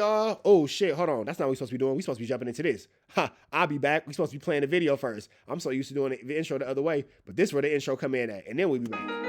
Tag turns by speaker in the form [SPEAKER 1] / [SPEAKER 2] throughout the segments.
[SPEAKER 1] y'all. Oh, shit, hold on. That's not what we're supposed to be doing. We're supposed to be jumping into this. Ha, I'll be back. We're supposed to be playing the video first. I'm so used to doing the intro the other way, but this is where the intro come in at, and then we'll be back.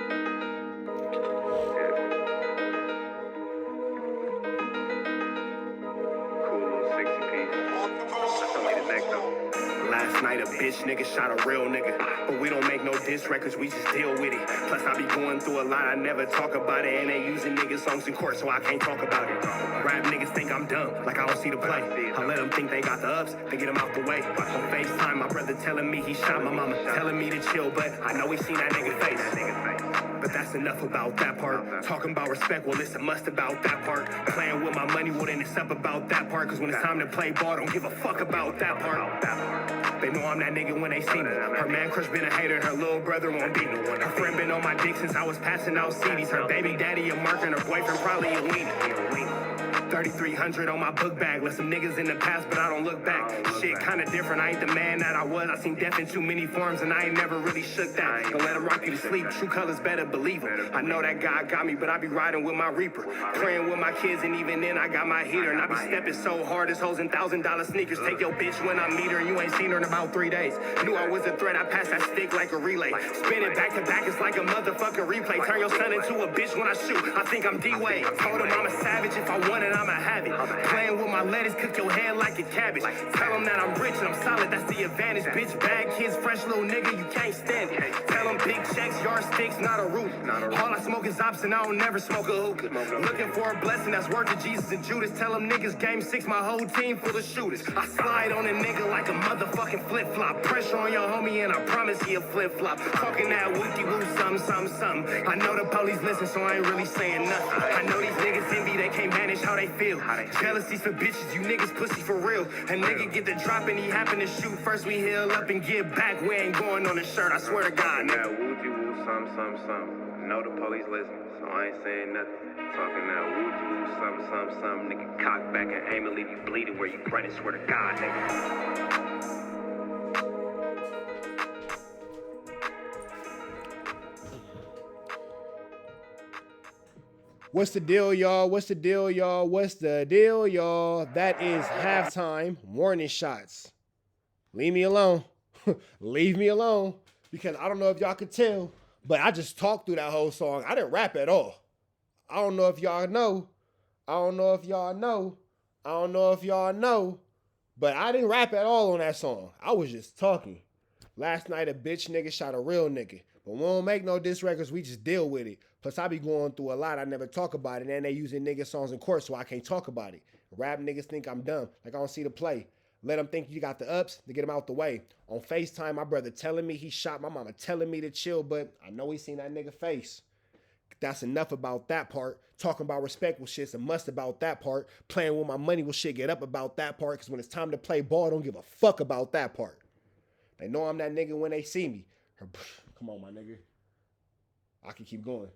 [SPEAKER 2] Last night a bitch nigga shot a real nigga, but we don't make no diss records, we just deal with it. Plus I be going through a lot, I never talk about it, and they using niggas songs in court, so I can't talk about it. Rap niggas think I'm dumb, like I don't see the play. I let them think they got the ups, they get them out the way. On FaceTime, my brother telling me he shot my mama, telling me to chill, but I know he seen that nigga face. But that's enough about that part. Talking about respect, well, it's a must about that part. Playing with my money, well, then it's up about that part. Cause when it's time to play ball, don't give a fuck about that part. They know I'm that nigga when they see me. Her man crush been a hater and her little brother won't beat me. Her friend been on my dick since I was passing out CDs. Her baby daddy a mark and her boyfriend probably a weenie. 3,300 on my book bag. Let some niggas in the past, but I don't look back. Shit kinda different, I ain't the man that I was. I seen death in too many forms and I ain't never really shook that. Don't let him rock you to sleep, true colors better believe him. I know that God got me, but I be riding with my reaper. Praying with my kids and even then I got my heater. And I be stepping so hard, this hoes in $1,000 sneakers. Take your bitch when I meet her and you ain't seen her in about 3 days. Knew I was a threat, I passed that stick like a relay. Spin it back to back, it's like a motherfucking replay. Turn your son into a bitch when I shoot, I think I'm D-Wade. Told him I'm a savage, if I want it, I'ma have it. Playing with my lettuce, cook your head like a cabbage. Tell them that I'm rich and I'm solid, that's the advantage. Bitch, bad kids, fresh little nigga, you can't stand it. Tell them big checks, yardsticks, not a roof. All I smoke is ops and I don't never smoke a hookah. Looking for a blessing that's worth it, Jesus and Judas. Tell them niggas game 6, my whole team full of shooters. I slide on a nigga like a motherfucking flip-flop. Pressure on your homie and I promise he a flip-flop. Talking that wookie-woo, something. I know the police listen, so I ain't really saying nothing. I know these niggas envy, they can't manage how they feel. Jealousy's for bitches, you niggas pussy for real. A nigga get the drop and he happen to shoot. First we heal up and get back. We ain't going on the shirt, I swear to God.
[SPEAKER 3] That wookie-woo, something. Know the police listen, so I ain't saying nothing. Talking that wookie-woo, something. Nigga cock back and aim and leave you bleeding where you running, swear to God, nigga.
[SPEAKER 1] What's the deal, y'all? What's the deal, y'all? What's the deal, y'all? That is halftime warning shots. Leave me alone. Leave me alone. Because I don't know if y'all could tell, but I just talked through that whole song. I didn't rap at all. I don't know if y'all know. But I didn't rap at all on that song. I was just talking. Last night a bitch nigga shot a real nigga. But we don't make no diss records, we just deal with it. Plus, I be going through a lot, I never talk about it, and they using nigga songs in court, so I can't talk about it. Rap niggas think I'm dumb, like I don't see the play. Let them think you got the ups to get them out the way. On FaceTime, my brother telling me he shot my mama, telling me to chill, but I know he seen that nigga face. That's enough about that part. Talking about respect with shit's a must about that part. Playing with my money will shit get up about that part, because when it's time to play ball, I don't give a fuck about that part. They know I'm that nigga when they see me. Come on, my nigga. I can keep going.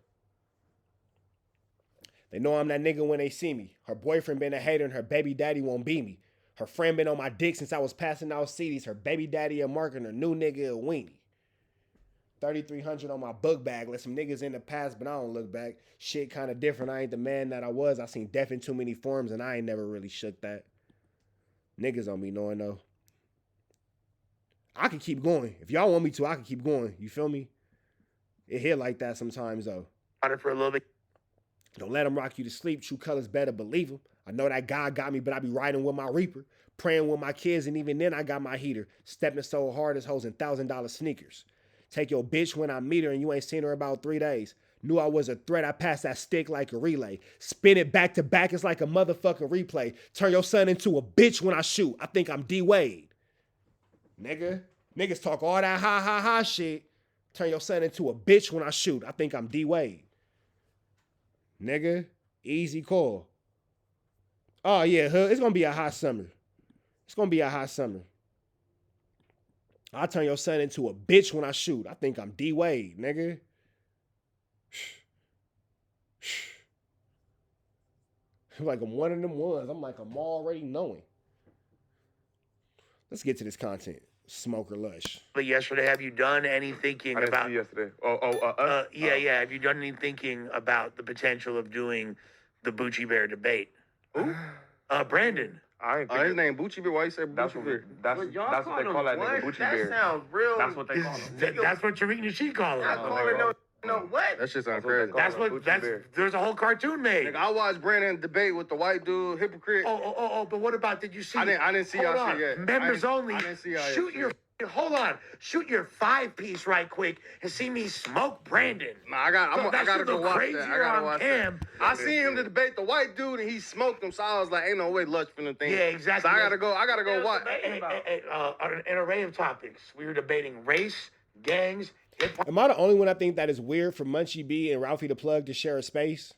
[SPEAKER 1] They know I'm that nigga when they see me. Her boyfriend been a hater and her baby daddy won't be me. Her friend been on my dick since I was passing out CDs. Her baby daddy a mark and her new nigga a weenie. 3,300 on my book bag. Let some niggas in the past, but I don't look back. Shit kind of different. I ain't the man that I was. I seen death in too many forms and I ain't never really shook that. Niggas don't be knowing though. I can keep going. If y'all want me to, I can keep going. You feel me? It hit like that sometimes though.
[SPEAKER 2] For a little bit.
[SPEAKER 1] Don't let them rock you to sleep. True colors better believe them. I know that God got me, but I be riding with my reaper. Praying with my kids, and even then I got my heater. Stepping so hard as hoes in $1,000 sneakers. Take your bitch when I meet her and you ain't seen her about 3 days. Knew I was a threat, I passed that stick like a relay. Spin it back to back, it's like a motherfucking replay. Turn your son into a bitch when I shoot. I think I'm D-Wade. Nigga. Niggas talk all that ha shit. Turn your son into a bitch when I shoot. I think I'm D-Wade. Nigga, easy call. Oh, yeah, it's going to be a hot summer. I'll turn your son into a bitch when I shoot. I think I'm D-Wade, nigga. Like I'm one of them ones. I'm already knowing. Let's get to this content. Smoker Lush.
[SPEAKER 4] But yesterday, have you done any thinking about?
[SPEAKER 3] I didn't see yesterday.
[SPEAKER 4] Yeah. Have you done any thinking about the potential of doing the Bucci Bear debate?
[SPEAKER 3] Ooh.
[SPEAKER 4] Brandon.
[SPEAKER 5] I ain't
[SPEAKER 6] His name Bucci Bear. Why you say
[SPEAKER 5] That's
[SPEAKER 6] Bucci
[SPEAKER 5] what,
[SPEAKER 6] Bear?
[SPEAKER 5] that's,
[SPEAKER 7] But y'all
[SPEAKER 5] that's what they
[SPEAKER 7] call
[SPEAKER 5] call that
[SPEAKER 7] him
[SPEAKER 5] nigga,
[SPEAKER 7] what?
[SPEAKER 5] Bucci
[SPEAKER 7] That
[SPEAKER 5] Bear.
[SPEAKER 7] sounds real.
[SPEAKER 5] That's what they call him.
[SPEAKER 4] That's what Tariq Nasheed call
[SPEAKER 7] Not
[SPEAKER 4] him.
[SPEAKER 7] calling no what?
[SPEAKER 6] That shit sounds
[SPEAKER 5] That's what they
[SPEAKER 6] crazy.
[SPEAKER 5] call
[SPEAKER 4] That's
[SPEAKER 5] him,
[SPEAKER 4] what.
[SPEAKER 5] Bucci
[SPEAKER 4] That's
[SPEAKER 5] Bear.
[SPEAKER 4] there's a whole cartoon made.
[SPEAKER 6] Nigga, I watched Brandon debate with the white dude, hypocrite.
[SPEAKER 4] Oh, but what about, did you see?
[SPEAKER 6] I didn't see
[SPEAKER 4] Hold
[SPEAKER 6] y'all
[SPEAKER 4] on.
[SPEAKER 6] shit yet.
[SPEAKER 4] Members only.
[SPEAKER 6] I didn't see y'all
[SPEAKER 4] Shoot
[SPEAKER 6] yet.
[SPEAKER 4] your. Hold on. Shoot your 5-piece right quick and see me smoke Brandon.
[SPEAKER 6] Nah, I gotta go watch that. I gotta watch
[SPEAKER 4] cam.
[SPEAKER 6] that. I seen him to debate the white dude and he smoked him, so I was like, ain't no way Lush finna think.
[SPEAKER 4] Yeah, exactly.
[SPEAKER 6] So I gotta go watch.
[SPEAKER 4] An array of topics. We were debating race, gangs, hip hop.
[SPEAKER 1] Am I the only one I think that is weird for Munchie B and Ralphie the Plug to share a space?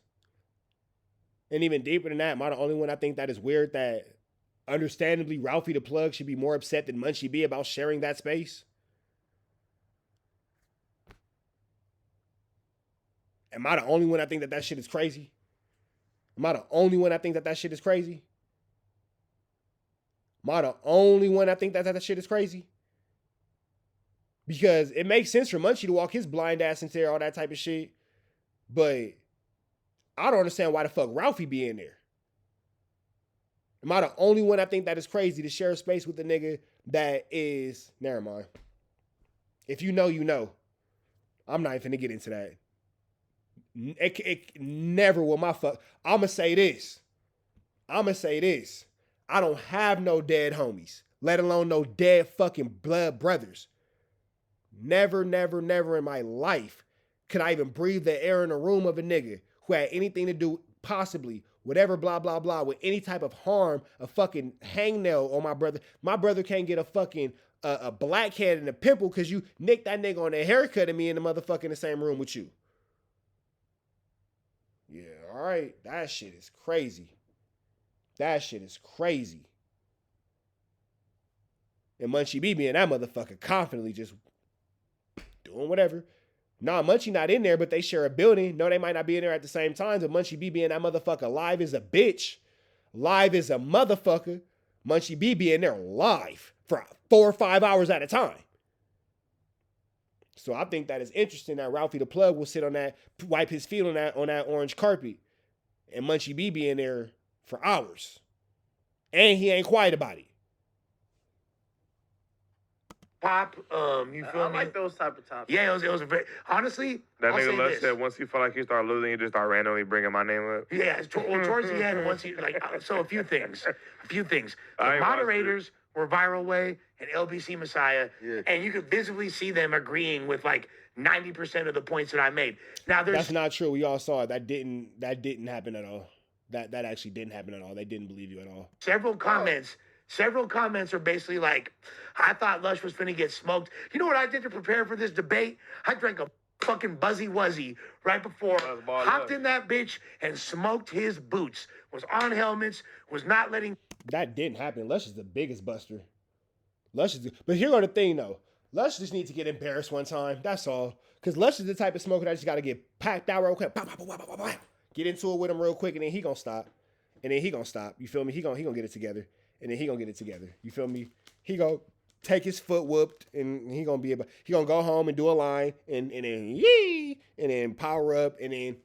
[SPEAKER 1] And even deeper than that, am I the only one I think that is weird that understandably Ralphie the Plug should be more upset than Munchie B about sharing that space? Am I the only one I think that shit is crazy? Am I the only one I think that shit is crazy? Am I the only one I think that shit is crazy? Because it makes sense for Munchie to walk his blind ass into there, all that type of shit. But I don't understand why the fuck Ralphie be in there. Am I the only one I think that is crazy to share a space with a nigga that is... Never mind. If you know, you know. I'm not even finna get into that. It never will my fuck... I'ma say this. I don't have no dead homies. Let alone no dead fucking blood brothers. Never in my life could I even breathe the air in a room of a nigga who had anything to do, possibly, whatever, blah, blah, blah, with any type of harm, a fucking hangnail on my brother. My brother can't get a fucking a blackhead and a pimple because you nicked that nigga on the haircut and me in the motherfucker in the same room with you. Yeah, all right. That shit is crazy. And Munchie B being that motherfucker confidently just doing whatever. Nah, Munchie not in there, but they share a building. No, they might not be in there at the same time, but Munchie B being that motherfucker live as a bitch. Live as a motherfucker. Munchie B being there live for 4 or 5 hours at a time. So I think that is interesting that Ralphie the Plug will sit on that, wipe his feet on that orange carpet. And Munchie B being there for hours. And he ain't quiet about it.
[SPEAKER 4] Pop, you feel
[SPEAKER 7] I
[SPEAKER 4] me?
[SPEAKER 7] like those type of topics.
[SPEAKER 4] Yeah, it was a very, honestly,
[SPEAKER 5] That
[SPEAKER 4] I'll say
[SPEAKER 5] nigga Lush
[SPEAKER 4] this.
[SPEAKER 5] said once you feel like you start losing, you just start randomly bringing my name up.
[SPEAKER 4] Yeah, towards the end, once he, like, so a few things. The
[SPEAKER 5] I ain't watched
[SPEAKER 4] moderators were Viral Way and LBC Messiah,
[SPEAKER 6] Yeah.
[SPEAKER 4] and you could visibly see them agreeing with like 90% of the points that I made. Now, there's
[SPEAKER 1] That's not true. We all saw it. That didn't happen at all. That actually didn't happen at all. They didn't believe you at all.
[SPEAKER 4] several comments. Several comments are basically like, I thought Lush was finna get smoked. You know what I did to prepare for this debate? I drank a fucking Buzzy Wuzzy right before,
[SPEAKER 5] That's ball
[SPEAKER 4] hopped
[SPEAKER 5] Lush.
[SPEAKER 4] in that bitch and smoked his boots. Was on helmets, was not letting...
[SPEAKER 1] That didn't happen. Lush is the biggest buster. But here's the thing though. Lush just needs to get embarrassed one time. That's all. Because Lush is the type of smoker that just got to get packed out real quick. Get into it with him real quick, and then he gonna stop. You feel me? He gonna get it together. And then he gonna get it together. You feel me? He gonna take his foot whooped, and he gonna go home and do a line, and then yee, and then power up, and then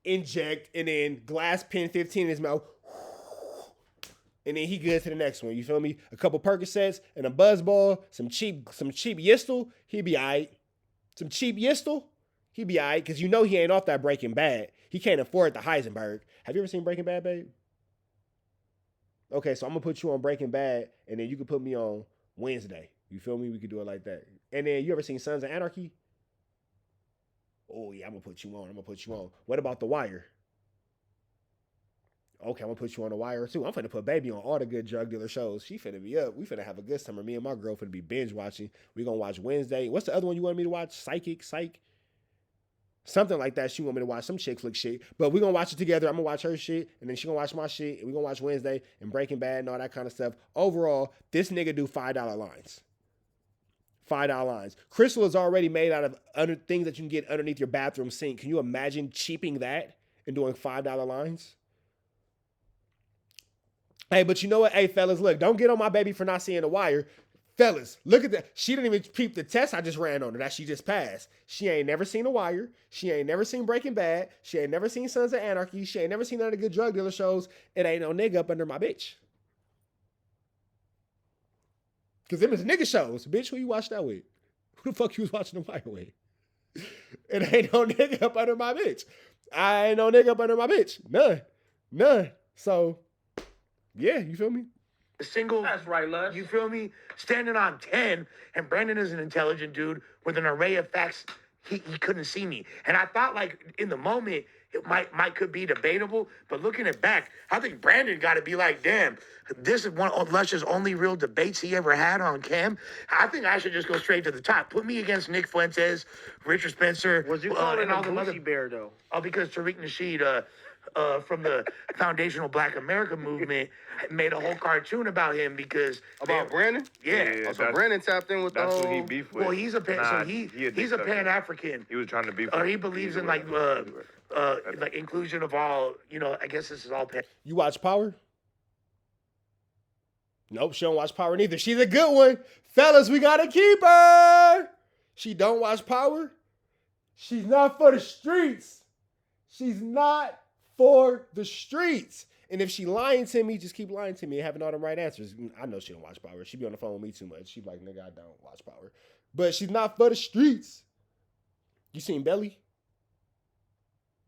[SPEAKER 1] inject, and then glass pin 15 in his mouth. And then he good to the next one. You feel me? A couple Percocets and a Buzzball, some cheap Yistel, he be all right. Some cheap Yistel, he be all right, because you know he ain't off that Breaking Bad. He can't afford the Heisenberg. Have you ever seen Breaking Bad, babe? Okay, so I'm going to put you on Breaking Bad, and then you can put me on Wednesday. You feel me? We could do it like that. And then you ever seen Sons of Anarchy? Oh, yeah, I'm going to put you on. What about The Wire? Okay, I'm going to put you on The Wire, too. I'm finna put baby on all the good drug dealer shows. She finna be up. We finna have a good summer. Me and my girl finna be binge watching. We going to watch Wednesday. What's the other one you wanted me to watch? Psych? Something like that. She want me to watch some chick flick shit. But we're going to watch it together. I'm going to watch her shit. And then she going to watch my shit. And we're going to watch Wednesday and Breaking Bad and all that kind of stuff. Overall, this nigga do $5 lines. $5 lines. Crystal is already made out of things that you can get underneath your bathroom sink. Can you imagine cheaping that and doing $5 lines? Hey, but you know what? Hey, fellas, look, don't get on my baby for not seeing The Wire. Fellas, look at that. She didn't even peep the test I just ran on her that she just passed. She ain't never seen The Wire. She ain't never seen Breaking Bad. She ain't never seen Sons of Anarchy. She ain't never seen none of the good drug dealer shows. It ain't no nigga up under my bitch. Because them is nigga shows. Bitch, who you watch that with? Who the fuck you was watching The Wire with? It ain't no nigga up under my bitch. I ain't no nigga up under my bitch. None. So, yeah, you feel me?
[SPEAKER 4] Single.
[SPEAKER 7] That's right, Lush.
[SPEAKER 4] You feel me? Standing on 10, and Brandon is an intelligent dude with an array of facts. He couldn't see me. And I thought, like, in the moment, it might could be debatable, but looking it back, I think Brandon got to be like, damn, this is one of Lush's only real debates he ever had on cam. I think I should just go straight to the top. Put me against Nick Fuentes, Richard Spencer.
[SPEAKER 7] Was you calling
[SPEAKER 4] and
[SPEAKER 7] a
[SPEAKER 4] all the
[SPEAKER 7] Gucci
[SPEAKER 4] other
[SPEAKER 7] bear, though?
[SPEAKER 4] Oh, because Tariq Nasheed, from the Foundational Black America movement, made a whole cartoon about him because
[SPEAKER 6] About Brandon?
[SPEAKER 4] Yeah.
[SPEAKER 6] So Brandon tapped in with the
[SPEAKER 5] That's
[SPEAKER 6] whole...
[SPEAKER 5] who he beefed with.
[SPEAKER 4] Well, he's a
[SPEAKER 5] Nah,
[SPEAKER 4] he's a Pan African.
[SPEAKER 5] He was trying to beef
[SPEAKER 4] Or
[SPEAKER 5] with
[SPEAKER 4] he
[SPEAKER 5] him.
[SPEAKER 4] believes
[SPEAKER 5] Either
[SPEAKER 4] in
[SPEAKER 5] way.
[SPEAKER 4] like inclusion of all. You know, I guess this is all Pan.
[SPEAKER 1] You watch Power? Nope, she don't watch Power neither. She's a good one. Fellas, we gotta keep her. She don't watch Power. She's not for the streets. She's not for the streets. And if she lying to me, just keep lying to me and having all the right answers. I know she don't watch Power. She be on the phone with me too much. She be like, nigga, I don't watch Power. But she's not for the streets. You seen Belly?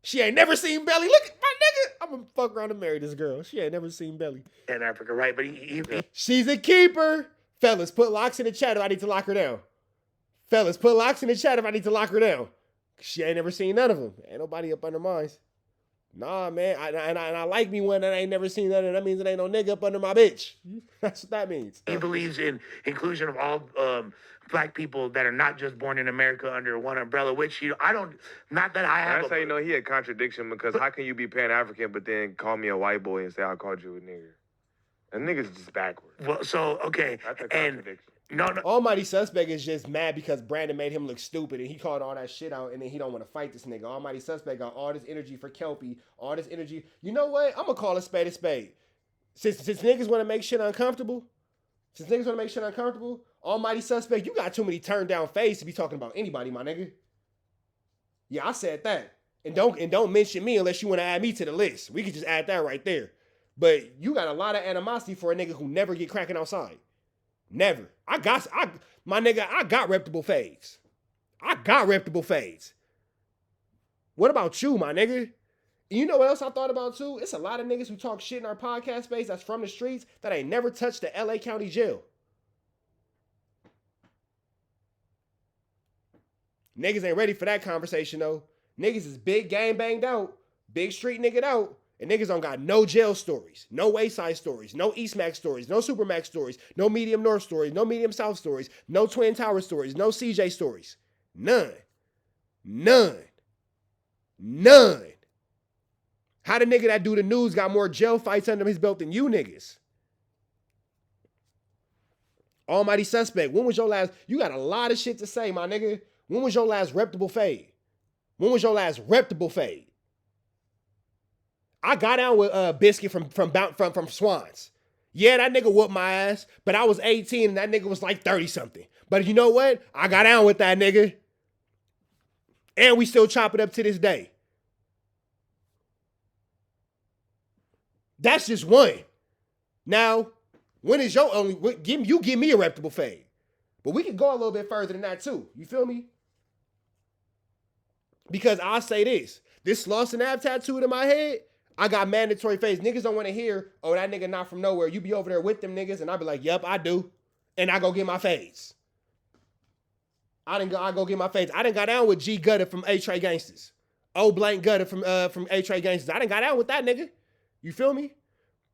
[SPEAKER 1] She ain't never seen Belly. Look at my nigga. I'm gonna fuck around and marry this girl. She ain't never seen Belly.
[SPEAKER 4] Pan Africa, right? But he
[SPEAKER 1] She's a keeper. Fellas, put locks in the chat if I need to lock her down. Fellas, put locks in the chat if I need to lock her down. She ain't never seen none of them. Ain't nobody up under mine. Nah, man. I like me one that I ain't never seen none of them. That means it ain't no nigga up under my bitch. That's what that means.
[SPEAKER 4] he believes in inclusion of all black people that are not just born in America under one umbrella. Which I don't. Not that I have.
[SPEAKER 5] That's how you know he a contradiction because how can you be Pan-African but then call me a white boy and say I called you a nigga? A nigga's just backwards.
[SPEAKER 4] Well, so okay,
[SPEAKER 5] That's a
[SPEAKER 4] and
[SPEAKER 5] contradiction.
[SPEAKER 4] no.
[SPEAKER 1] Almighty Suspect is just mad because Brandon made him look stupid and he called all that shit out and then he don't want to fight this nigga. Almighty Suspect got all this energy for Kelpie, all this energy. You know what? I'm going to call a spade a spade. Since niggas want to make shit uncomfortable, Almighty Suspect, you got too many turned down face to be talking about anybody, my nigga. Yeah, I said that. And don't mention me unless you want to add me to the list. We could just add that right there. But you got a lot of animosity for a nigga who never get cracking outside. Never. I got reputable fades. What about you, my nigga? You know what else I thought about too? It's a lot of niggas who talk shit in our podcast space that's from the streets that ain't never touched the LA County jail. Niggas ain't ready for that conversation though. Niggas is big game banged out, big street nigga out. And niggas don't got no jail stories, no Wayside stories, no East Max stories, no Supermax stories, no Medium North stories, no Medium South stories, no Twin Tower stories, no CJ stories. None. How the nigga that do the news got more jail fights under his belt than you niggas? Almighty Suspect, when was your last? You got a lot of shit to say, my nigga. When was your last reputable fade? I got down with Biscuit from Swans. Yeah, that nigga whooped my ass, but I was 18 and that nigga was like 30-something. But you know what? I got down with that nigga. And we still chop it up to this day. That's just one. Now, when is your only... You give me a reputable fade. But we can go a little bit further than that too. You feel me? Because I'll say this. This Lost and Ab tattooed in my head, I got mandatory fades. Niggas don't want to hear, oh, that nigga not from nowhere. You be over there with them niggas, and I be like, yep, I do. And I go get my fades. I go get my fades. I done got down with G Gutter from A-Tray Gangsters. O Blank Gutter from A-Tray Gangsters. I done got down with that nigga. You feel me?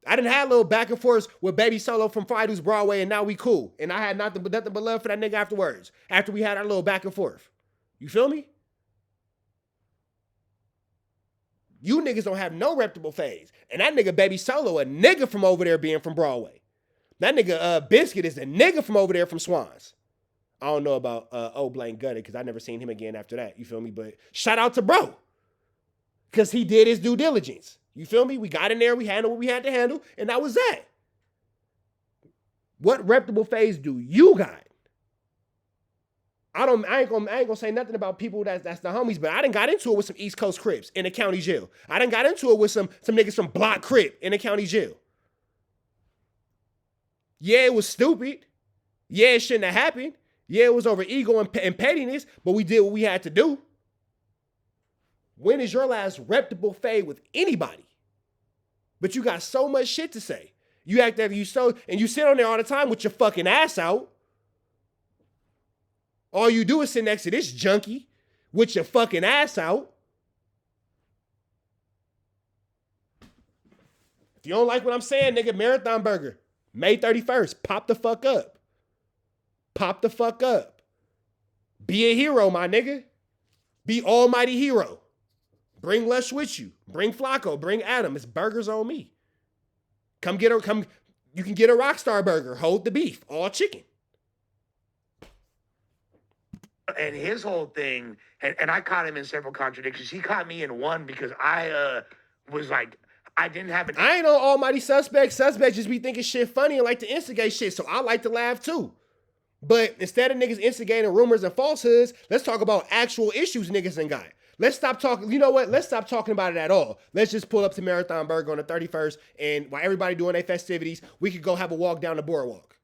[SPEAKER 1] I done had a little back and forth with Baby Solo from Friday's Broadway, and now we cool. And I had nothing but love for that nigga afterwards. After we had our little back and forth. You feel me? You niggas don't have no reputable fades. And that nigga Baby Solo, a nigga from over there being from Broadway. That nigga Biscuit is a nigga from over there from Swans. I don't know about O Blank Gutter because I never seen him again after that. You feel me? But shout out to bro. Because he did his due diligence. You feel me? We got in there. We handled what we had to handle. And that was that. What reputable phase do you got? I ain't gonna say nothing about people that's the homies, but I done got into it with some East Coast Crips in the county jail. I done got into it with some niggas from Block Crip in the county jail. Yeah, it was stupid. Yeah, it shouldn't have happened. Yeah, it was over ego and pettiness, but we did what we had to do. When is your last reputable fade with anybody? But you got so much shit to say. You act like you so, and you sit on there all the time with your fucking ass out. All you do is sit next to this junkie with your fucking ass out. If you don't like what I'm saying, nigga, Marathon Burger, May 31st, pop the fuck up. Pop the fuck up. Be a hero, my nigga. Be almighty hero. Bring Lush with you. Bring Flacco. Bring Adam. It's burgers on me. Come. You can get a Rockstar burger. Hold the beef. All chicken.
[SPEAKER 4] And his whole thing, and I caught him in several contradictions. He caught me in one because I was like, I didn't have an...
[SPEAKER 1] I ain't no almighty suspect. Suspects just be thinking shit funny and like to instigate shit, so I like to laugh too. But instead of niggas instigating rumors and falsehoods, let's talk about actual issues niggas ain't got. Let's stop talking. You know what? Let's stop talking about it at all. Let's just pull up to Marathon Burger on the 31st, and while everybody doing their festivities, we could go have a walk down the boardwalk.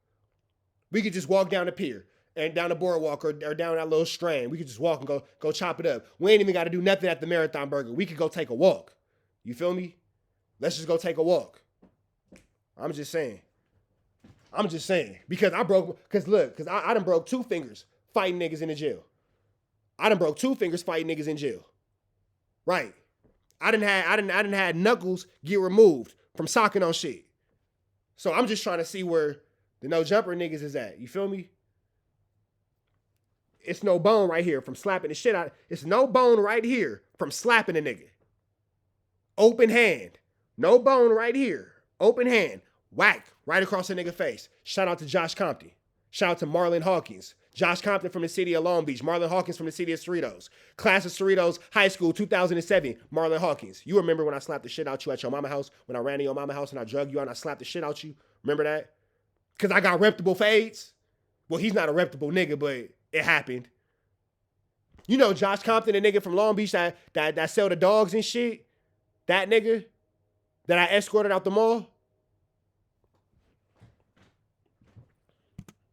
[SPEAKER 1] We could just walk down the pier and down the boardwalk or down that little strand. We could just walk and go chop it up. We ain't even got to do nothing at the Marathon Burger. We could go take a walk. You feel me? Let's just go take a walk. I'm just saying. Because I done broke 2 fingers fighting niggas in the jail. I done broke 2 fingers fighting niggas in jail. Right. I done had knuckles get removed from socking on shit. So I'm just trying to see where the no jumper niggas is at. You feel me? It's no bone right here from slapping the shit out. It's no bone right here from slapping a nigga. Open hand. No bone right here. Open hand. Whack. Right across the nigga face. Shout out to Josh Compton. Shout out to Marlon Hawkins. Josh Compton from the city of Long Beach. Marlon Hawkins from the city of Cerritos. Class of Cerritos High School, 2007. Marlon Hawkins. You remember when I slapped the shit out you at your mama house? When I ran to your mama house and I drug you out and I slapped the shit out you? Remember that? Because I got reputable fades? Well, he's not a reputable nigga, but it happened. You know Josh Compton, the nigga from Long Beach that sell the dogs and shit? That nigga that I escorted out the mall?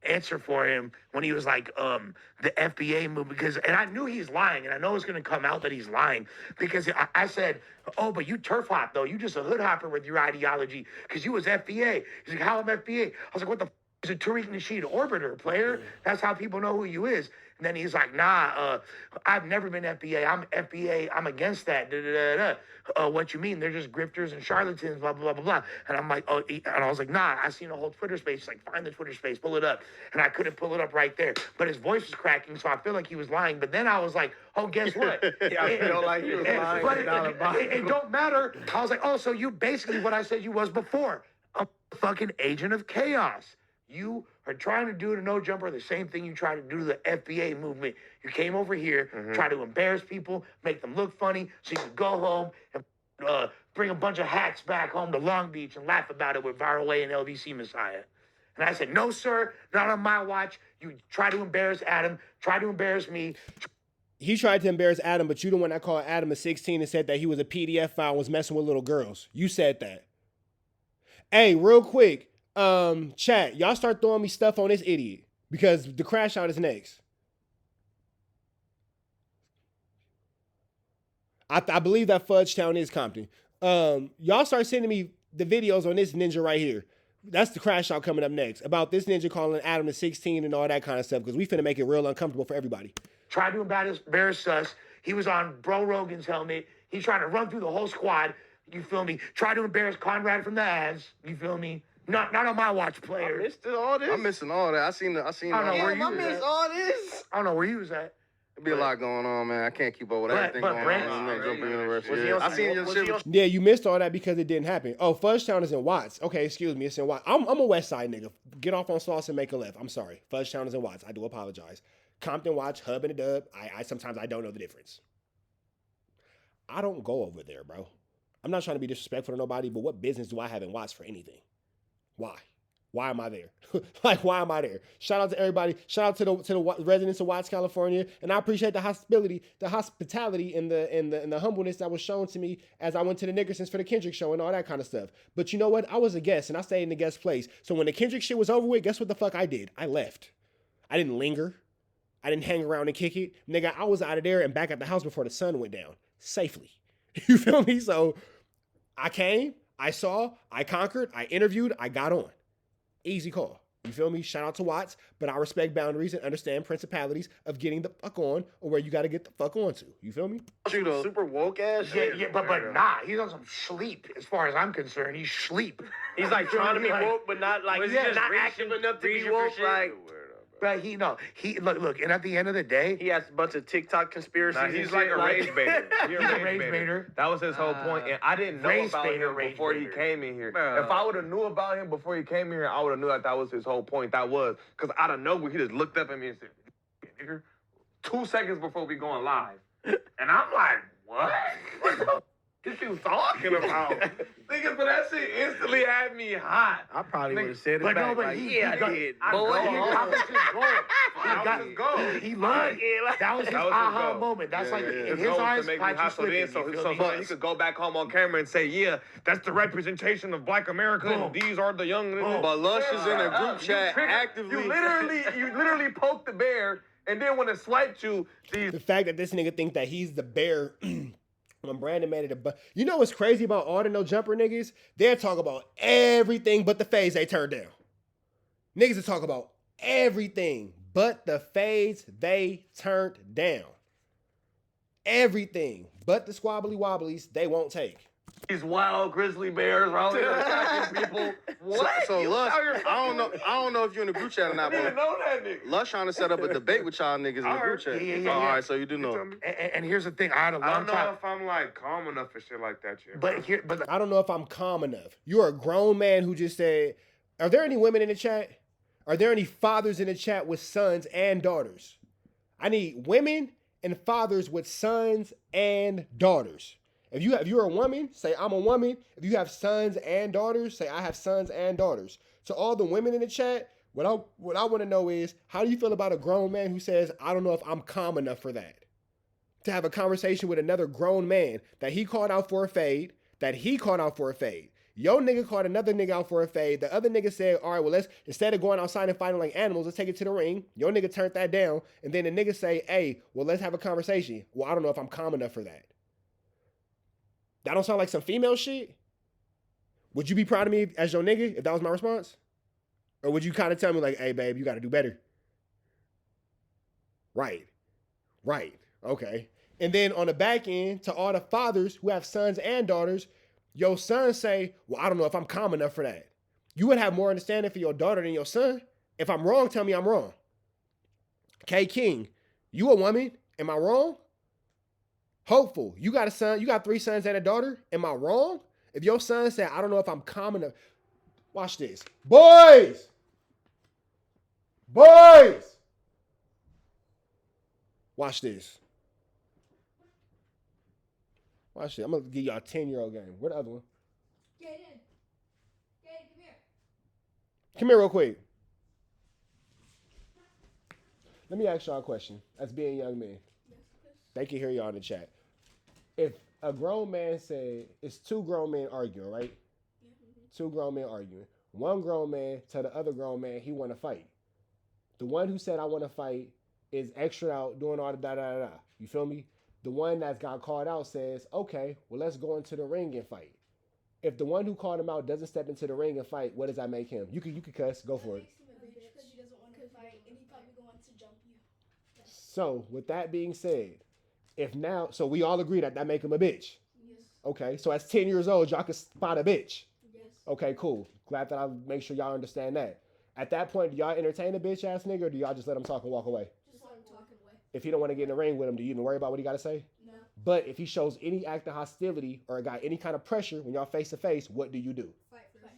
[SPEAKER 4] Answer for him when he was like the FBA move, because, and I knew he's lying, and I know it's going to come out that he's lying, because I said, oh, but you turf hop though, you just a hood hopper with your ideology because you was FBA. He's like, how am FBA? I was like, what the f is a Tariq Nasheed orbiter, player? That's how people know who you is. And then he's like, nah, I've never been FBA. I'm FBA. I'm against that. What you mean? They're just grifters and charlatans, blah, blah, blah, blah. And I'm like, oh, and I was like, nah, I seen a whole Twitter space. He's like, find the Twitter space, pull it up. And I couldn't pull it up right there. But his voice was cracking, so I feel like he was lying. But then I was like, oh, guess what?
[SPEAKER 6] I feel like he was lying.
[SPEAKER 4] But it don't matter. I was like, oh, so you basically what I said you was before. A fucking agent of chaos. You are trying to do to No Jumper the same thing you try to do to the FBA movement. You came over here, try to embarrass people, make them look funny, so you could go home and bring a bunch of hats back home to Long Beach and laugh about it with Viral Way and LVC Messiah. And I said, no, sir, not on my watch. You try to embarrass Adam, try to embarrass me.
[SPEAKER 1] He tried to embarrass Adam, but you the one that called Adam a 16 and said that he was a PDF file and was messing with little girls. You said that. Hey, real quick. Chat, y'all start throwing me stuff on this idiot because the crash out is next. I believe that Fudge Town is Compton. Y'all start sending me the videos on this ninja right here. That's the crash out coming up next about this ninja calling Adam a 16 and all that kind of stuff because we finna make it real uncomfortable for everybody.
[SPEAKER 4] Tried to embarrass us. He was on Bro Rogan's helmet. He's trying to run through the whole squad. You feel me? Tried to embarrass Conrad from the ads. You feel me? Not on my watch, player.
[SPEAKER 6] I missed all this. I'm missing all that. I seen.
[SPEAKER 4] I don't know where you was
[SPEAKER 6] missed
[SPEAKER 4] at.
[SPEAKER 6] all this.
[SPEAKER 4] I don't know where you was at.
[SPEAKER 6] There be a lot going on, man. I can't keep up with everything going on in the Jumper University. I seen your shit.
[SPEAKER 1] Yeah, you missed all that because it didn't happen. Oh, Fudgetown is in Watts. Okay, excuse me, it's in Watts. I'm a West Side nigga. Get off on Sauce and make a left. I'm sorry. Fudgetown is in Watts. I do apologize. Compton, Watts, Hub, and a Dub. I sometimes I don't know the difference. I don't go over there, bro. I'm not trying to be disrespectful to nobody, but what business do I have in Watts for anything? Why? Why am I there? Like, why am I there? Shout out to everybody. Shout out to the residents of Watts, California, and I appreciate the hospitality, and the humbleness that was shown to me as I went to the Nickersons for the Kendrick show and all that kind of stuff. But you know what? I was a guest, and I stayed in the guest place. So when the Kendrick shit was over with, guess what the fuck I did? I left. I didn't linger. I didn't hang around and kick it. Nigga, I was out of there and back at the house before the sun went down. Safely. You feel me? So I came, I saw, I conquered, I interviewed, I got on. Easy call. You feel me? Shout out to Watts, but I respect boundaries and understand principalities of getting the fuck on or where you got to get the fuck on to. You feel me?
[SPEAKER 6] Super woke ass shit.
[SPEAKER 4] Yeah, but nah, he's on some sleep. As far as I'm concerned, he's sleep.
[SPEAKER 7] He's like trying to be woke, but not like not active enough to be woke. Like,
[SPEAKER 4] but he look, and at the end of the day,
[SPEAKER 7] he has a bunch of TikTok conspiracies.
[SPEAKER 5] Nah, he's like a rage baiter.
[SPEAKER 4] He's a rage baiter.
[SPEAKER 5] That was his whole point, and I didn't know about him before he came in here. Bro. If I would have knew about him before he came in here, I would have knew that was his whole point. That was because out of nowhere he just looked up at me and said, "Nigga," 2 seconds before we going live, and I'm like, "What? What the is you talking about?" Nigga, but that shit instantly had me hot.
[SPEAKER 6] I probably would have said it
[SPEAKER 4] but
[SPEAKER 6] back.
[SPEAKER 4] No, but
[SPEAKER 6] like,
[SPEAKER 4] he
[SPEAKER 6] did.
[SPEAKER 4] He learned. That was his aha moment. That's like in his eyes,
[SPEAKER 5] so he could go back home on camera and say, "Yeah, that's the representation of Black America. And these are the young."
[SPEAKER 6] But Lush is in a group chat actively.
[SPEAKER 5] You literally poked the bear, and then when it swiped you,
[SPEAKER 1] the fact that this nigga think that he's the bear. When Brandon made it you know what's crazy about all the no jumper niggas? They'll talk about everything but the fades they turned down. Niggas will talk about everything but the fades they turned down. Everything but the squabbly wobblies they won't take.
[SPEAKER 5] These wild grizzly bears are out here attacking people. What?
[SPEAKER 6] So Lush, I don't know if you're in the group chat or not,
[SPEAKER 5] I
[SPEAKER 6] but
[SPEAKER 5] didn't know that nigga.
[SPEAKER 6] Lush trying to set up a debate with y'all niggas in the group chat.
[SPEAKER 4] Yeah.
[SPEAKER 6] All right, so you do know.
[SPEAKER 4] And here's the thing, I had a long time.
[SPEAKER 5] I don't know if I'm like calm enough for shit like that yet.
[SPEAKER 1] But I don't know if I'm calm enough. You're a grown man who just said, are there any women in the chat? Are there any fathers in the chat with sons and daughters? I need women and fathers with sons and daughters. If you're a woman, say I'm a woman. If you have sons and daughters, say I have sons and daughters. To all the women in the chat, what I want to know is, how do you feel about a grown man who says, I don't know if I'm calm enough for that? To have a conversation with another grown man that he called out for a fade, Yo nigga called another nigga out for a fade. The other nigga said, all right, well, let's, instead of going outside and fighting like animals, let's take it to the ring. Yo nigga turned that down. And then the nigga say, hey, well, let's have a conversation. Well, I don't know if I'm calm enough for that. That don't sound like some female shit? Would you be proud of me as your nigga if that was my response? Or would you kind of tell me like, hey, babe, you got to do better? Right. Okay. And then on the back end, to all the fathers who have sons and daughters, your son say, well, I don't know if I'm calm enough for that. You would have more understanding for your daughter than your son. If I'm wrong, tell me I'm wrong. K King, you a woman? Am I wrong? Hopeful, you got a son, you got 3 sons and a daughter. Am I wrong? If your son said, I don't know if I'm calm enough. Watch this. Boys! Watch this. I'm going to give y'all a 10-year-old game. Where the other one?
[SPEAKER 8] Get in. Come here.
[SPEAKER 1] Come here real quick. Let me ask y'all a question as being young men. They can hear y'all in the chat. If a grown man said, it's 2 grown men arguing, right? 2 grown men arguing. One grown man tell the other grown man he want to fight. The one who said I want to fight is extra out doing all the da-da-da-da. You feel me? The one that's got called out says, okay, well, let's go into the ring and fight. If the one who called him out doesn't step into the ring and fight, what does that make him? You can cuss. Go for it.
[SPEAKER 8] Because he doesn't want to fight, and he probably going to jump you.
[SPEAKER 1] So, with that being said, so we all agree that make him a bitch.
[SPEAKER 8] Yes.
[SPEAKER 1] Okay, so at 10 years old, y'all can spot a bitch.
[SPEAKER 8] Yes.
[SPEAKER 1] Okay, cool. Glad that I make sure y'all understand that. At that point, do y'all entertain a bitch ass nigga, or do y'all just let him talk and walk away?
[SPEAKER 8] Just let him talk and away.
[SPEAKER 1] If he don't want to get in the ring with him, do you even worry about what he got to say?
[SPEAKER 8] No.
[SPEAKER 1] But if he shows any act of hostility or got any kind of pressure when y'all face to face, what do you do?
[SPEAKER 8] Fight first.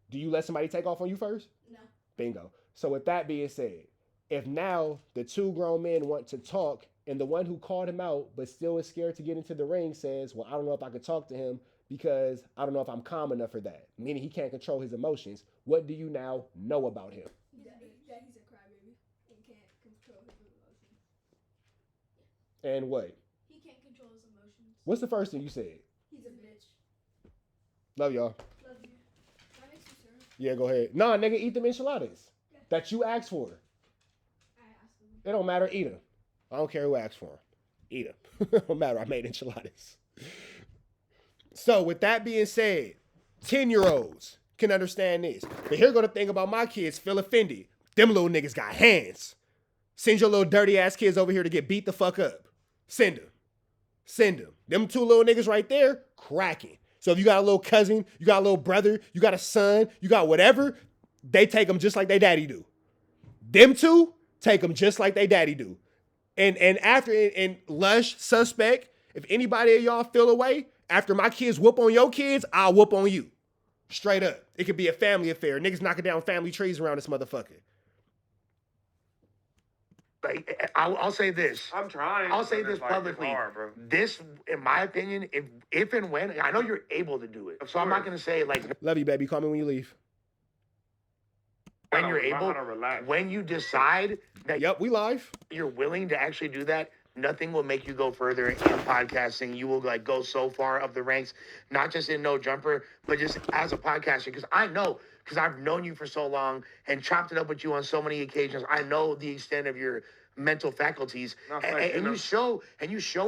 [SPEAKER 1] Do you let somebody take off on you first?
[SPEAKER 8] No.
[SPEAKER 1] Bingo. So with that being said, if now the 2 grown men want to talk and the one who called him out but still is scared to get into the ring says, well, I don't know if I could talk to him because I don't know if I'm calm enough for that. Meaning he can't control his emotions. What do you now know about him?
[SPEAKER 8] That he's a crybaby and can't control his emotions.
[SPEAKER 1] And what?
[SPEAKER 8] He can't control his emotions.
[SPEAKER 1] What's the first thing you said?
[SPEAKER 8] He's a bitch.
[SPEAKER 1] Love y'all.
[SPEAKER 8] Love you. That makes you sir.
[SPEAKER 1] Yeah, go ahead. Nah, nigga, eat them enchiladas that you asked for.
[SPEAKER 8] I asked him.
[SPEAKER 1] It don't matter. Eat them. I don't care who asked for them. Eat them. It don't matter. I made enchiladas. So with that being said, 10-year-olds can understand this. But here go the thing about my kids feel offended. Them little niggas got hands. Send your little dirty ass kids over here to get beat the fuck up. Send them. Send them. Them two little niggas right there, cracking. So if you got a little cousin, you got a little brother, you got a son, you got whatever, they take them just like they daddy do. Them two take them just like they daddy do. And after in Lush, Suspect, if anybody of y'all feel away, after my kids whoop on your kids, I'll whoop on you. Straight up. It could be a family affair. Niggas knocking down family trees around this motherfucker.
[SPEAKER 4] Like, I'll say this.
[SPEAKER 5] I'm trying.
[SPEAKER 4] I'll say this
[SPEAKER 5] Like,
[SPEAKER 4] publicly.
[SPEAKER 5] it's hard, bro.
[SPEAKER 4] This, in my opinion, if and when, I know you're able to do it. So I'm not going to say, like,
[SPEAKER 1] Love you, baby. Call me when you leave.
[SPEAKER 4] when you're able, when you decide that
[SPEAKER 1] Yep, we live.
[SPEAKER 4] you're willing to actually do that, nothing will make you go further in podcasting. You will like go so far up the ranks, not just in No Jumper, but just as a podcaster. Because I know, because I've known you for so long and chopped it up with you on so many occasions. I know the extent of your mental faculties, and you show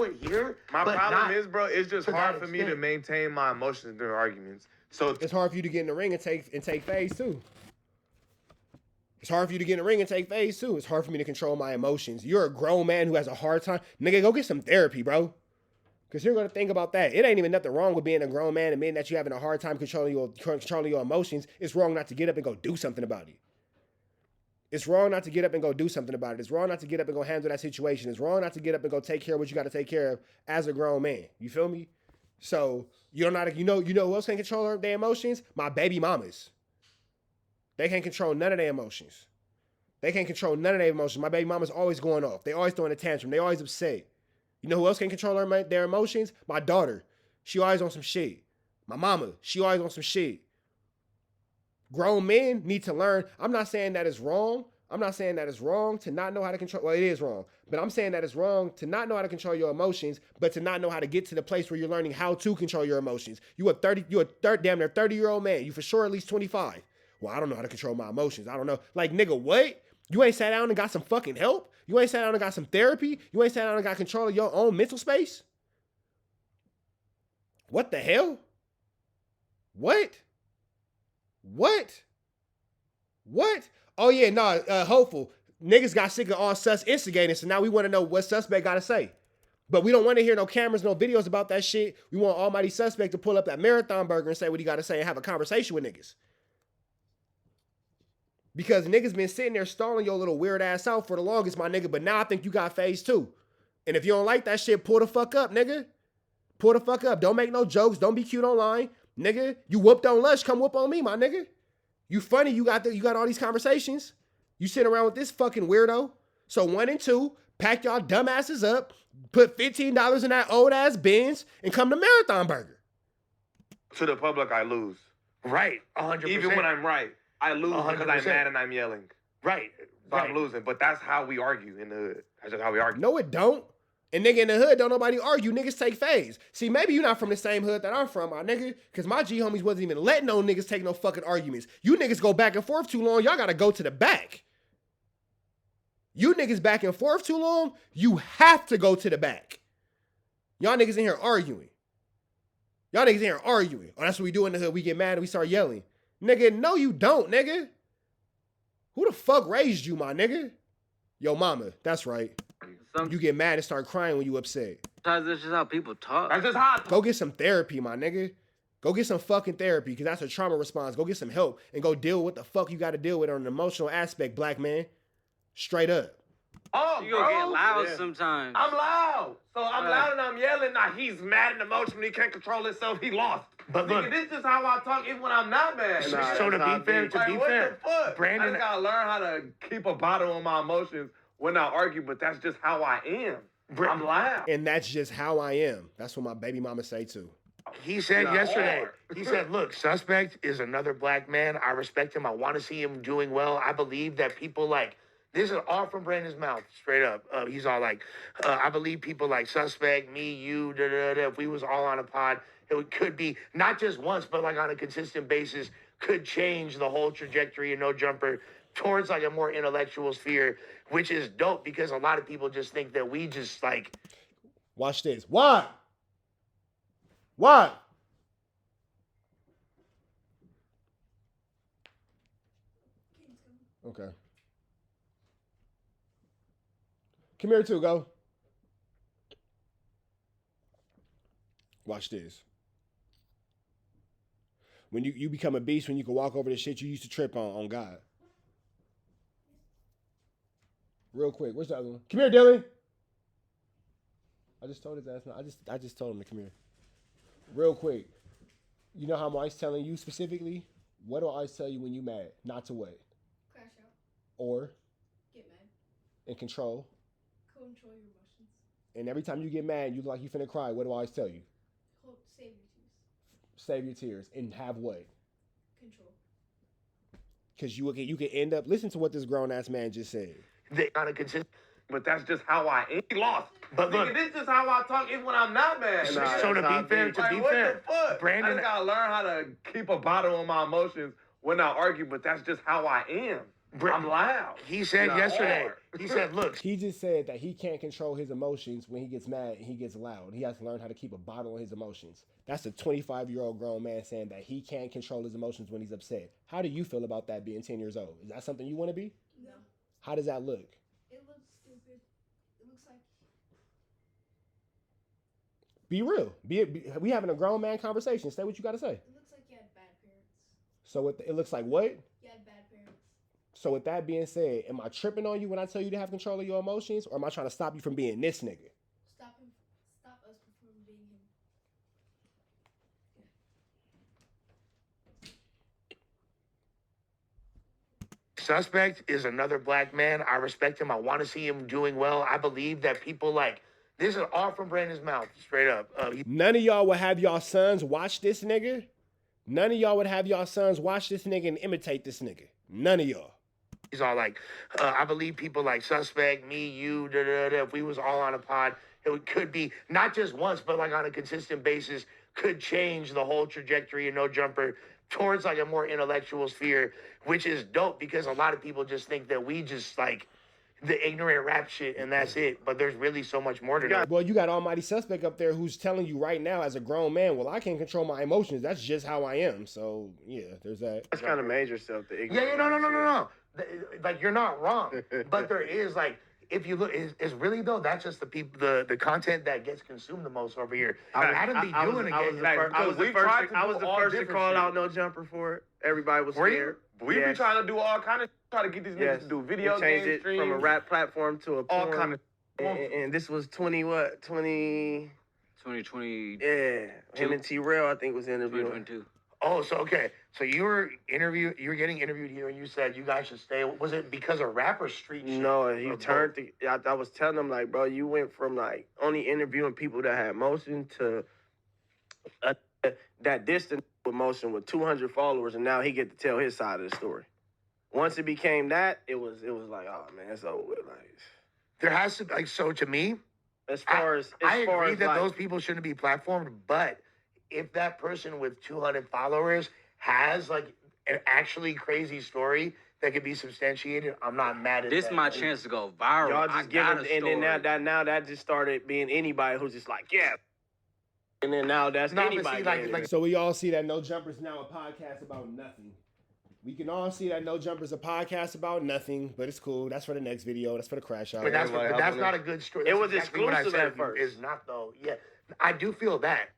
[SPEAKER 4] it here.
[SPEAKER 5] My
[SPEAKER 4] but
[SPEAKER 5] problem
[SPEAKER 4] not
[SPEAKER 5] is, bro, it's just
[SPEAKER 4] to
[SPEAKER 5] hard
[SPEAKER 4] that
[SPEAKER 5] for me to
[SPEAKER 4] extent.
[SPEAKER 5] maintain my emotions during arguments. So
[SPEAKER 1] It's hard for you to get in the ring and take phase too. It's hard for you to get in the ring and take phase too. It's hard for me to control my emotions. You're a grown man who has a hard time. Nigga, go get some therapy, bro. Because you're going to think about that. It ain't even nothing wrong with being a grown man and admitting that you're having a hard time controlling your emotions. It's wrong not to get up and go do something about it. It's wrong not to get up and go do something about it. It's wrong not to get up and go handle that situation. It's wrong not to get up and go take care of what you got to take care of as a grown man. You feel me? So you don't know how to, you know who else can control their emotions? My baby mamas. They can't control none of their emotions. They can't control none of their emotions. My baby mama's always going off. They always throwing a tantrum. They always upset. You know who else can control their emotions? My daughter. She always on some shit. My mama. She always on some shit. Grown men need to learn. I'm not saying that it's wrong. I'm not saying that it's wrong to not know how to control. Well, it is wrong. But I'm saying that it's wrong to not know how to control your emotions, but to not know how to get to the place where you're learning how to control your emotions. You're a damn near 30-year-old man. You for sure at least 25. Well, I don't know how to control my emotions. I don't know. Like, nigga, what? You ain't sat down and got some fucking help? You ain't sat down and got some therapy? You ain't sat down and got control of your own mental space? What the hell? What? Oh, yeah, Hopeful. Niggas got sick of all sus instigating, so now we want to know what Suspect got to say. But we don't want to hear no cameras, no videos about that shit. We want Almighty Suspect to pull up that Marathon Burger and say what he got to say and have a conversation with niggas. Because niggas been sitting there stalling your little weird ass out for the longest, my nigga. But now I think you got phase 2. And if you don't like that shit, pull the fuck up, nigga. Pull the fuck up. Don't make no jokes. Don't be cute online. Nigga, you whooped on Lush. Come whoop on me, my nigga. You funny. You got all these conversations. You sit around with this fucking weirdo. So 1 and 2, pack y'all dumbasses up. Put $15 in that old ass Benz and come to Marathon Burger.
[SPEAKER 5] to the public, I lose.
[SPEAKER 4] Right, 100%.
[SPEAKER 5] Even when I'm right, I lose
[SPEAKER 4] 100%.
[SPEAKER 5] because I'm mad and I'm yelling.
[SPEAKER 4] Right.
[SPEAKER 5] So I'm losing. But that's how we argue in the hood. That's just how we argue.
[SPEAKER 1] No, it don't. And nigga in the hood, don't nobody argue. Niggas take phase. See, maybe you're not from the same hood that I'm from, my nigga. Because my G homies wasn't even letting no niggas take no fucking arguments. You niggas go back and forth too long, y'all gotta go to the back. You niggas back and forth too long, you have to go to the back. Y'all niggas in here arguing. Y'all niggas in here arguing. Oh, that's what we do in the hood. We get mad and we start yelling. Nigga, no you don't, nigga. Who the fuck raised you, my nigga? Yo mama, that's right. You get mad and start crying when you upset.
[SPEAKER 9] Sometimes that's just how people talk.
[SPEAKER 5] That's just how.
[SPEAKER 1] Go get some therapy, my nigga. Go get some fucking therapy, because that's a trauma response. Go get some help and go deal with what the fuck you got to deal with on an emotional aspect, black man. Straight up.
[SPEAKER 5] Oh,
[SPEAKER 9] You gonna get loud sometimes.
[SPEAKER 5] I'm loud. So I'm loud and I'm yelling. Now he's mad and emotional. He can't control himself. He lost.
[SPEAKER 4] But look,
[SPEAKER 5] this is how I talk even when I'm not mad.
[SPEAKER 4] So to be fair,
[SPEAKER 5] what the fuck?
[SPEAKER 4] Brandon,
[SPEAKER 5] I just gotta learn how to keep a bottle on my emotions when I argue, but that's just how I am. I'm loud.
[SPEAKER 1] And that's just how I am. That's what my baby mama say too.
[SPEAKER 4] He said yesterday, he said, look, suspect is another black man. I respect him. I want to see him doing well. I believe that people like, this is all from Brandon's mouth, straight up. He's all like, I believe people like suspect, me, you, if we was all on a pod, it could be not just once, but like on a consistent basis, could change the whole trajectory of No Jumper towards like a more intellectual sphere, which is dope because a lot of people just think that we just like.
[SPEAKER 1] Watch this. What? What? Okay. Come here too, go. Watch this. When you become a beast, when you can walk over the shit you used to trip on God. Real quick, where's the other one? Come here, Dylan. I just told his ass. I just told him to come here. Real quick, you know how I'm always telling you specifically? What do I always tell you when you mad? Not to what?
[SPEAKER 8] Crash out.
[SPEAKER 1] Or?
[SPEAKER 8] Get mad.
[SPEAKER 1] And control.
[SPEAKER 8] Control your emotions.
[SPEAKER 1] And every time you get mad, you look like you finna cry. What do I always tell you?
[SPEAKER 8] Save your tears.
[SPEAKER 1] Save your tears. And have what?
[SPEAKER 8] Control.
[SPEAKER 1] Because you can end up, listen to what this grown-ass man just said.
[SPEAKER 4] They kind of consistent.
[SPEAKER 5] But that's just how I am. He lost.
[SPEAKER 4] But look,
[SPEAKER 5] this is how I talk even when I'm not mad.
[SPEAKER 4] So to be fair,
[SPEAKER 5] what the fuck?
[SPEAKER 4] Brandon,
[SPEAKER 5] I just gotta learn how to keep a bottle on my emotions when I argue, but that's just how I am. I'm loud.
[SPEAKER 4] He said yesterday, he said, look.
[SPEAKER 1] He just said that he can't control his emotions when he gets mad and he gets loud. He has to learn how to keep a bottle on his emotions. That's a 25-year-old grown man saying that he can't control his emotions when he's upset. How do you feel about that being 10 years old? Is that something you want to be?
[SPEAKER 8] No.
[SPEAKER 1] How does that look?
[SPEAKER 8] It looks stupid. It looks like...
[SPEAKER 1] Be real. We having a grown man conversation. Say what you got to say.
[SPEAKER 8] It looks like you had bad parents.
[SPEAKER 1] So it looks like what?
[SPEAKER 8] You had bad parents.
[SPEAKER 1] So with that being said, am I tripping on you when I tell you to have control of your emotions? Or am I trying to stop you from being this nigga?
[SPEAKER 8] Stop us from being him.
[SPEAKER 4] Suspect is another black man. I respect him. I want to see him doing well. I believe that people like, this is all from Brandon's mouth, straight up.
[SPEAKER 1] None of y'all would have y'all sons watch this nigga. None of y'all would have y'all sons watch this nigga and imitate this nigga. None of y'all.
[SPEAKER 4] He's all like, I believe people like suspect, me, you, if we was all on a pod, it could be not just once, but like on a consistent basis, could change the whole trajectory of No Jumper towards like a more intellectual sphere, which is dope because a lot of people just think that we just like the ignorant rap shit and that's it. But there's really so much more to that.
[SPEAKER 1] Well, you got Almighty Suspect up there who's telling you right now as a grown man, well, I can't control my emotions. That's just how I am. So, yeah, there's that.
[SPEAKER 7] That's kind of made yourself the ignorant.
[SPEAKER 4] Yeah, no. Like, you're not wrong. But there is, like, if you look, it's really, though, that's just the people, the content that gets consumed the most over here. I was
[SPEAKER 7] the first to call out No Jumper for it. Everybody was scared.
[SPEAKER 5] We be trying to do all kind of try to get these niggas to do video
[SPEAKER 7] change
[SPEAKER 5] game
[SPEAKER 7] it
[SPEAKER 5] streams.
[SPEAKER 7] from a rap platform to a
[SPEAKER 5] all
[SPEAKER 7] porn.
[SPEAKER 5] kind of.
[SPEAKER 7] And this was 2020.
[SPEAKER 9] 2020.
[SPEAKER 7] Yeah, him and T-Rail, I think, was interviewing.
[SPEAKER 9] 2022.
[SPEAKER 4] Oh, so okay. So you were getting interviewed here, and you said you guys should stay. Was it because of rap or street shit?
[SPEAKER 7] No, he turned to. I was telling him like, bro, you went from like only interviewing people that had motion to that distant with motion with 200 followers, and now he get to tell his side of the story. Once it became that, it was like, oh man, it's over with. Like,
[SPEAKER 4] there has to like so to me. I agree that those people shouldn't be platformed, but if that person with 200 followers has like an actually crazy story that could be substantiated, I'm not mad at
[SPEAKER 9] this.
[SPEAKER 4] This
[SPEAKER 9] is my chance to go viral.
[SPEAKER 7] Y'all just give it, and then now that just started being anybody who's just like, yeah. And then now that's anybody.
[SPEAKER 1] So we all see that No Jumper's now a podcast about nothing. We can all see that No Jumper's a podcast about nothing, but it's cool. That's for the next video. That's for the crash out.
[SPEAKER 4] But that's not a good story.
[SPEAKER 7] It was exclusive at first.
[SPEAKER 4] It's not though. Yeah, I do feel that.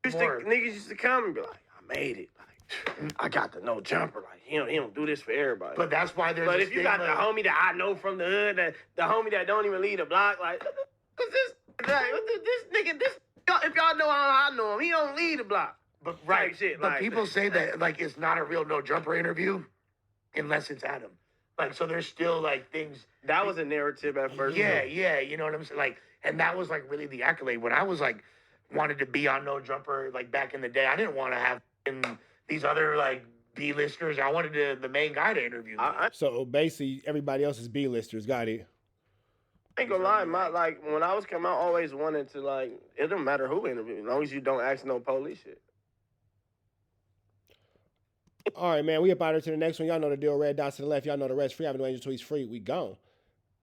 [SPEAKER 7] Niggas used to come and be like, I made it. Like, I got the No Jumper. Like, he don't do this for everybody.
[SPEAKER 4] But that's why there's.
[SPEAKER 7] But if you got the homie that I know from the hood, the homie that don't even lead a block, like, cause this nigga, if y'all know how I know him, he don't lead a block.
[SPEAKER 4] But right,
[SPEAKER 7] shit,
[SPEAKER 4] but people say that like it's not a real No Jumper interview unless it's Adam. Like, so there's still like things.
[SPEAKER 7] That was a narrative at first.
[SPEAKER 4] Yeah, you know what I'm saying? Like, and that was like really the accolade. When I was like wanted to be on No Jumper like back in the day. I didn't want to have these other like B-listers. I wanted the main guy to interview me.
[SPEAKER 1] So basically, everybody else is B-listers. Got it.
[SPEAKER 7] I ain't gonna lie, when I was coming out, I always wanted to like, it don't matter who interviewed, as long as you don't ask no police shit.
[SPEAKER 1] All right, man. We up out here to the next one. Y'all know the deal. Red dots to the left. Y'all know the rest. Free Avenue Angel tweets free. We gone.